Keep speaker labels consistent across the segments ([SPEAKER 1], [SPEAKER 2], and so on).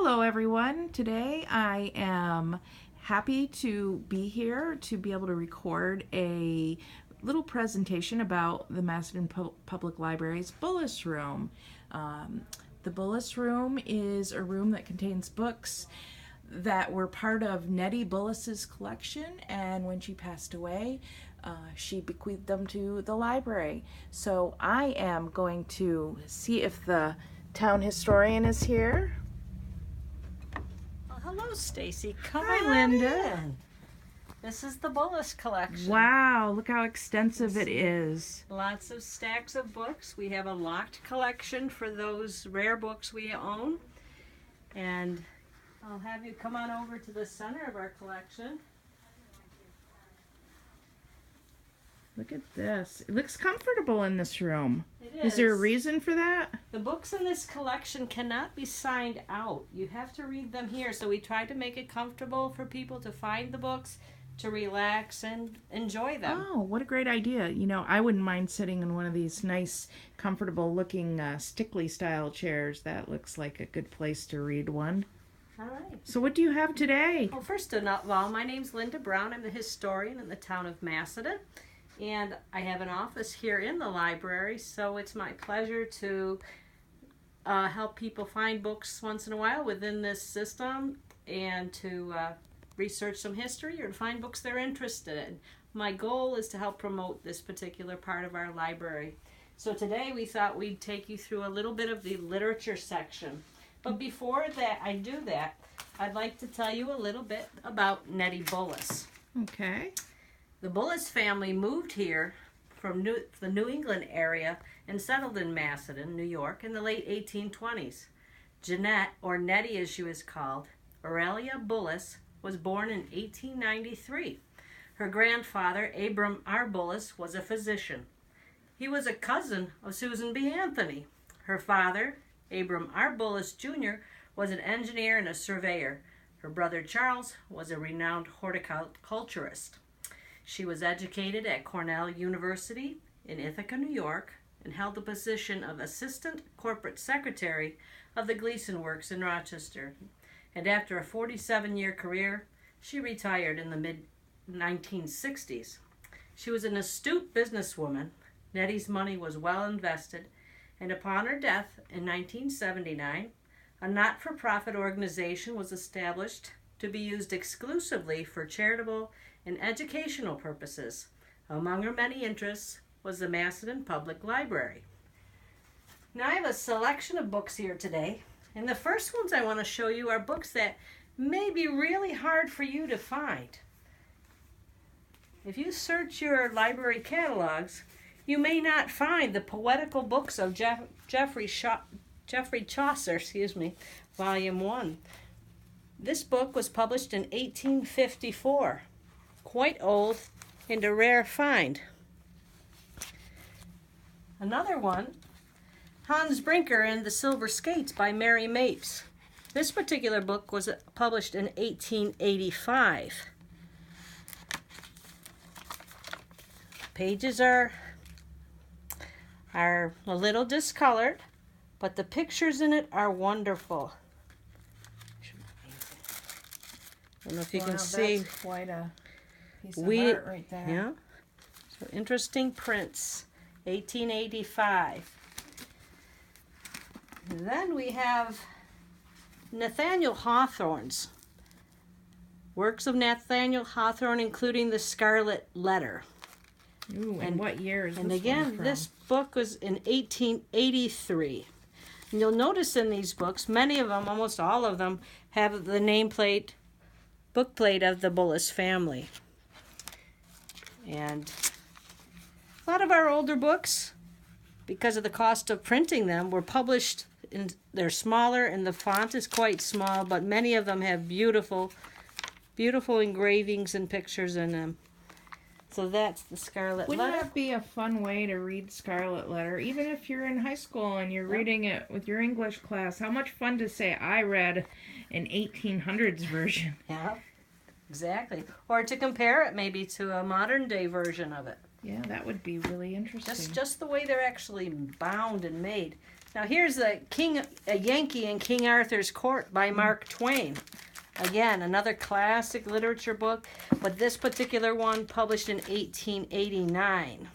[SPEAKER 1] Hello everyone. Today I am happy to be here to be able to record a little presentation about the Macedon Public Library's Bullis Room. The Bullis Room is a room that contains books that were part of Nettie Bullis's collection, and when she passed away, she bequeathed them to the library. So I am going to see if the town historian is here.
[SPEAKER 2] Well, hello, Stacy. Come
[SPEAKER 1] Hi,
[SPEAKER 2] on
[SPEAKER 1] Linda.
[SPEAKER 2] in. This is the Bullis Collection.
[SPEAKER 1] Wow, look how extensive it is.
[SPEAKER 2] Lots of stacks of books. We have a locked collection for those rare books we own. And I'll have you come on over to the center of our collection.
[SPEAKER 1] Look at this. It looks comfortable in this room.
[SPEAKER 2] It
[SPEAKER 1] Is there a reason for that?
[SPEAKER 2] The books in this collection cannot be signed out. You have to read them here. So we tried to make it comfortable for people to find the books, to relax and enjoy them.
[SPEAKER 1] Oh, what a great idea. You know, I wouldn't mind sitting in one of these nice, comfortable looking Stickley style chairs. That looks like a good place to read one.
[SPEAKER 2] All right.
[SPEAKER 1] So what do you have today?
[SPEAKER 2] Well, first of all, my name's Linda Brown. I'm the historian in the town of Macedon. And I have an office here in the library, so it's my pleasure to help people find books once in a while within this system and to research some history or to find books they're interested in. My goal is to help promote this particular part of our library. So today we thought we'd take you through a little bit of the literature section. But before that, I do that, I'd like to tell you a little bit about Nettie Bullis.
[SPEAKER 1] Okay.
[SPEAKER 2] The Bullis family moved here from the New England area and settled in Macedon, New York in the late 1820s. Jeanette, or Nettie as she was called, Aurelia Bullis, was born in 1893. Her grandfather, Abram R. Bullis, was a physician. He was a cousin of Susan B. Anthony. Her father, Abram R. Bullis Jr., was an engineer and a surveyor. Her brother Charles was a renowned horticulturist. She was educated at Cornell University in Ithaca, New York, and held the position of Assistant Corporate Secretary of the Gleason Works in Rochester. And after a 47-year career, she retired in the mid-1960s. She was an astute businesswoman. Nettie's money was well invested, and upon her death in 1979, a not-for-profit organization was established to be used exclusively for charitable and educational purposes. Among her many interests was the Macedon Public Library. Now I have a selection of books here today, and the first ones I want to show you are books that may be really hard for you to find. If you search your library catalogs, you may not find the poetical books of Geoffrey Chaucer, Volume 1. This book was published in 1854. Quite old and a rare find. Another one, Hans Brinker and the Silver Skates by Mary Mapes. This particular book was published in 1885. Pages are a little discolored, but the pictures in it are wonderful. I don't know if you can see.
[SPEAKER 1] That's quite a piece of
[SPEAKER 2] We,
[SPEAKER 1] art right there.
[SPEAKER 2] yeah. So interesting prints, 1885. And then we have Nathaniel Hawthorne's works of Nathaniel Hawthorne, including The Scarlet Letter.
[SPEAKER 1] Ooh, and what year is this
[SPEAKER 2] And
[SPEAKER 1] one
[SPEAKER 2] again,
[SPEAKER 1] from?
[SPEAKER 2] this book was in 1883. And you'll notice in these books, many of them, almost all of them, have the nameplate, bookplate of the Bullis family. And a lot of our older books, because of the cost of printing them, were published they're smaller and the font is quite small, but many of them have beautiful engravings and pictures in them. So that's the Scarlet
[SPEAKER 1] Wouldn't
[SPEAKER 2] Letter.
[SPEAKER 1] that be a fun way to read Scarlet Letter? Even if you're in high school and you're reading it with your English class, how much fun to say, I read an 1800s version.
[SPEAKER 2] Yeah, exactly. Or to compare it maybe to a modern day version of it.
[SPEAKER 1] Yeah, that would be really interesting.
[SPEAKER 2] Just the way they're actually bound and made. Now here's a Yankee in King Arthur's Court by Mark Twain. Again, another classic literature book, but this particular one published in 1889.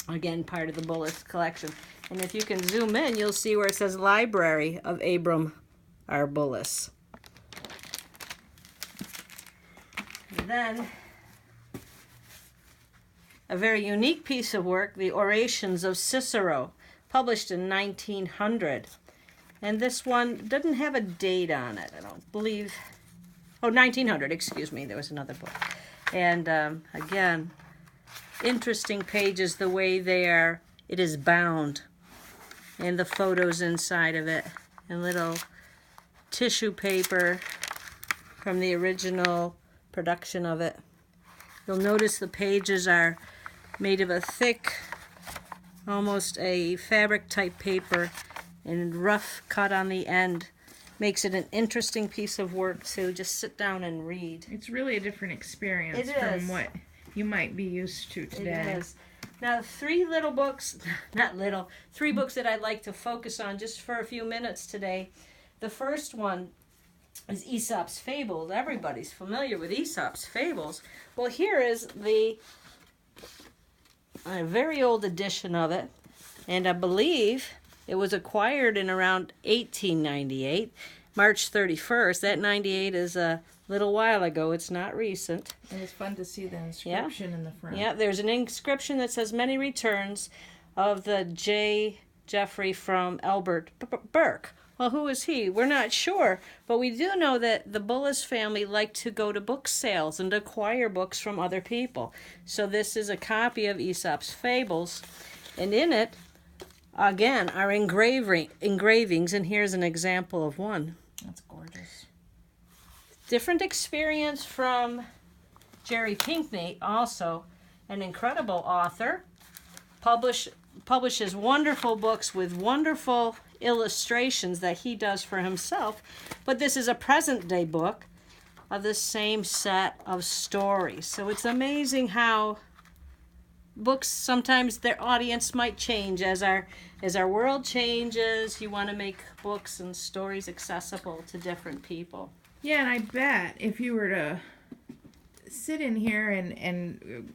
[SPEAKER 2] Again, part of the Bullis Collection. And if you can zoom in, you'll see where it says Library of Abram R. Bullis. And then, a very unique piece of work, the Orations of Cicero, published in 1900. And this one doesn't have a date on it, I don't believe. Oh, 1900, excuse me, there was another book. And again, interesting pages, the way it is bound, and the photos inside of it, and little tissue paper from the original production of it. You'll notice the pages are made of a thick, almost a fabric type paper, and rough cut on the end. Makes it an interesting piece of work to just sit down and read.
[SPEAKER 1] It's really a different experience from what you might be used to today.
[SPEAKER 2] It is. Now, three books that I'd like to focus on just for a few minutes today. The first one is Aesop's Fables. Everybody's familiar with Aesop's Fables. Well, here is a very old edition of it, and I believe it was acquired in around 1898, March 31st. That 98 is a little while ago. It's not recent.
[SPEAKER 1] It was fun to see the inscription in the front.
[SPEAKER 2] Yeah, there's an inscription that says, "Many returns of the J. Jeffrey from Albert Burke." Well, who is he? We're not sure, but we do know that the Bullis family liked to go to book sales and acquire books from other people. So this is a copy of Aesop's Fables, and in it, again, are engravings, and here's an example of one.
[SPEAKER 1] That's gorgeous.
[SPEAKER 2] Different experience from Jerry Pinkney, also an incredible author. Publishes wonderful books with wonderful illustrations that he does for himself. But this is a present-day book of the same set of stories. So it's amazing how books, sometimes their audience might change as our world changes. You want to make books and stories accessible to different people.
[SPEAKER 1] Yeah, and I bet if you were to sit in here and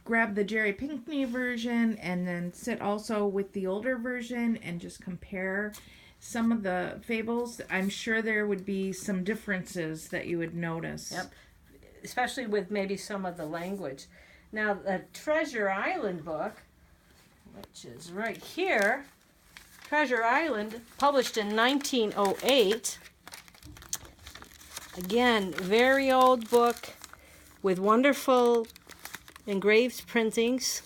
[SPEAKER 1] grab the Jerry Pinkney version and then sit also with the older version and just compare some of the fables, I'm sure there would be some differences that you would notice.
[SPEAKER 2] Yep, especially with maybe some of the language. Now, the Treasure Island book, which is right here, Treasure Island, published in 1908. Again, very old book with wonderful engraved printings.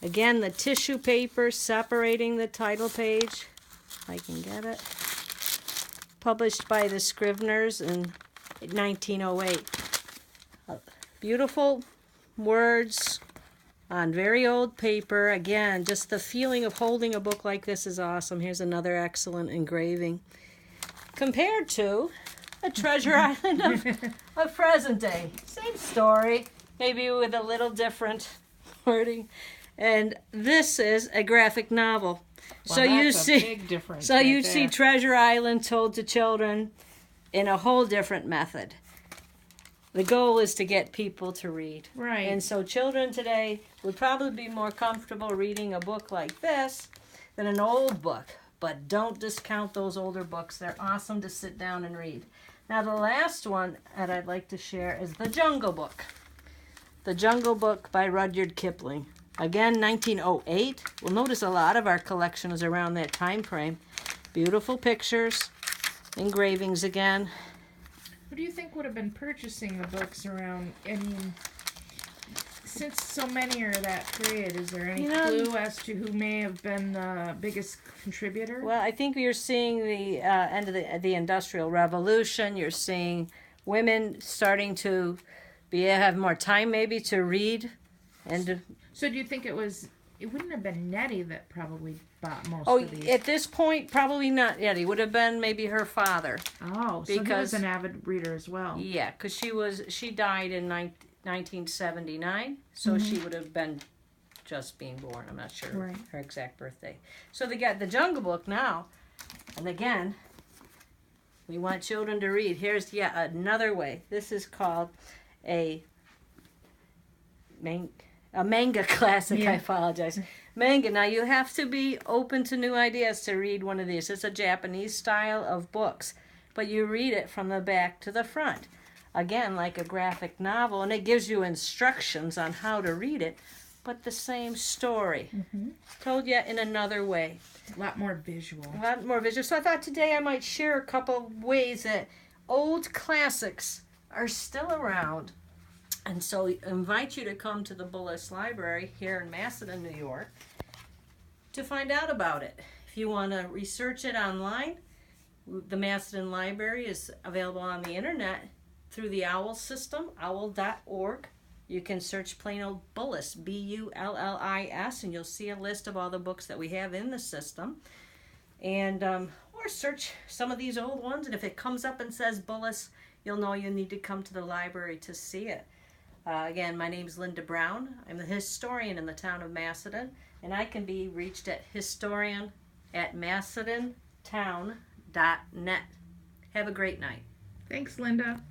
[SPEAKER 2] Again, the tissue paper separating the title page, if I can get it. Published by the Scriveners in 1908. Beautiful words on very old paper. Again, just the feeling of holding a book like this is awesome. Here's another excellent engraving. Compared to a Treasure Island of present day. Same story, maybe with a little different wording. And this is a graphic novel.
[SPEAKER 1] Well,
[SPEAKER 2] so you
[SPEAKER 1] that's a big difference
[SPEAKER 2] so
[SPEAKER 1] right
[SPEAKER 2] you
[SPEAKER 1] there.
[SPEAKER 2] see Treasure Island told to children in a whole different method. The goal is to get people to read.
[SPEAKER 1] Right.
[SPEAKER 2] And so children today would probably be more comfortable reading a book like this than an old book. But don't discount those older books. They're awesome to sit down and read. Now the last one that I'd like to share is The Jungle Book. The Jungle Book by Rudyard Kipling. Again, 1908. We'll notice a lot of our collection is around that time frame. Beautiful pictures, engravings again.
[SPEAKER 1] Who do you think would have been purchasing the books around, I mean, since so many are that period, is there any clue as to who may have been the biggest contributor?
[SPEAKER 2] Well, I think you're seeing the end of the Industrial Revolution. You're seeing women starting to have more time maybe to read. And
[SPEAKER 1] so do you think it wouldn't have been Nettie that probably bought most
[SPEAKER 2] oh,
[SPEAKER 1] of these?
[SPEAKER 2] at this point, probably not Nettie. Would have been maybe her father.
[SPEAKER 1] Oh, so he was an avid reader as well.
[SPEAKER 2] Yeah, because she died in 1979, so she would have been just being born. I'm not sure
[SPEAKER 1] Right.
[SPEAKER 2] her exact birthday. So they got the Jungle Book now. And again, we want children to read. Here's yet another way. This is called a manga classic.
[SPEAKER 1] Yeah.
[SPEAKER 2] I apologize. Manga. Now you have to be open to new ideas to read one of these. It's a Japanese style of books, but you read it from the back to the front. Again, like a graphic novel, and it gives you instructions on how to read it, but the same story. Told you in another way.
[SPEAKER 1] A lot more visual.
[SPEAKER 2] A lot more visual. So I thought today I might share a couple ways that old classics are still around. And so I invite you to come to the Bullis Library here in Macedon, New York, to find out about it. If you want to research it online, the Macedon Library is available on the internet through the OWL system, owl.org. You can search plain old Bullis, Bullis, and you'll see a list of all the books that we have in the system. And or search some of these old ones, and if it comes up and says Bullis, you'll know you need to come to the library to see it. Again, my name's Linda Brown. I'm the historian in the town of Macedon, and I can be reached at historian@macedontown.net. Have a great night.
[SPEAKER 1] Thanks, Linda.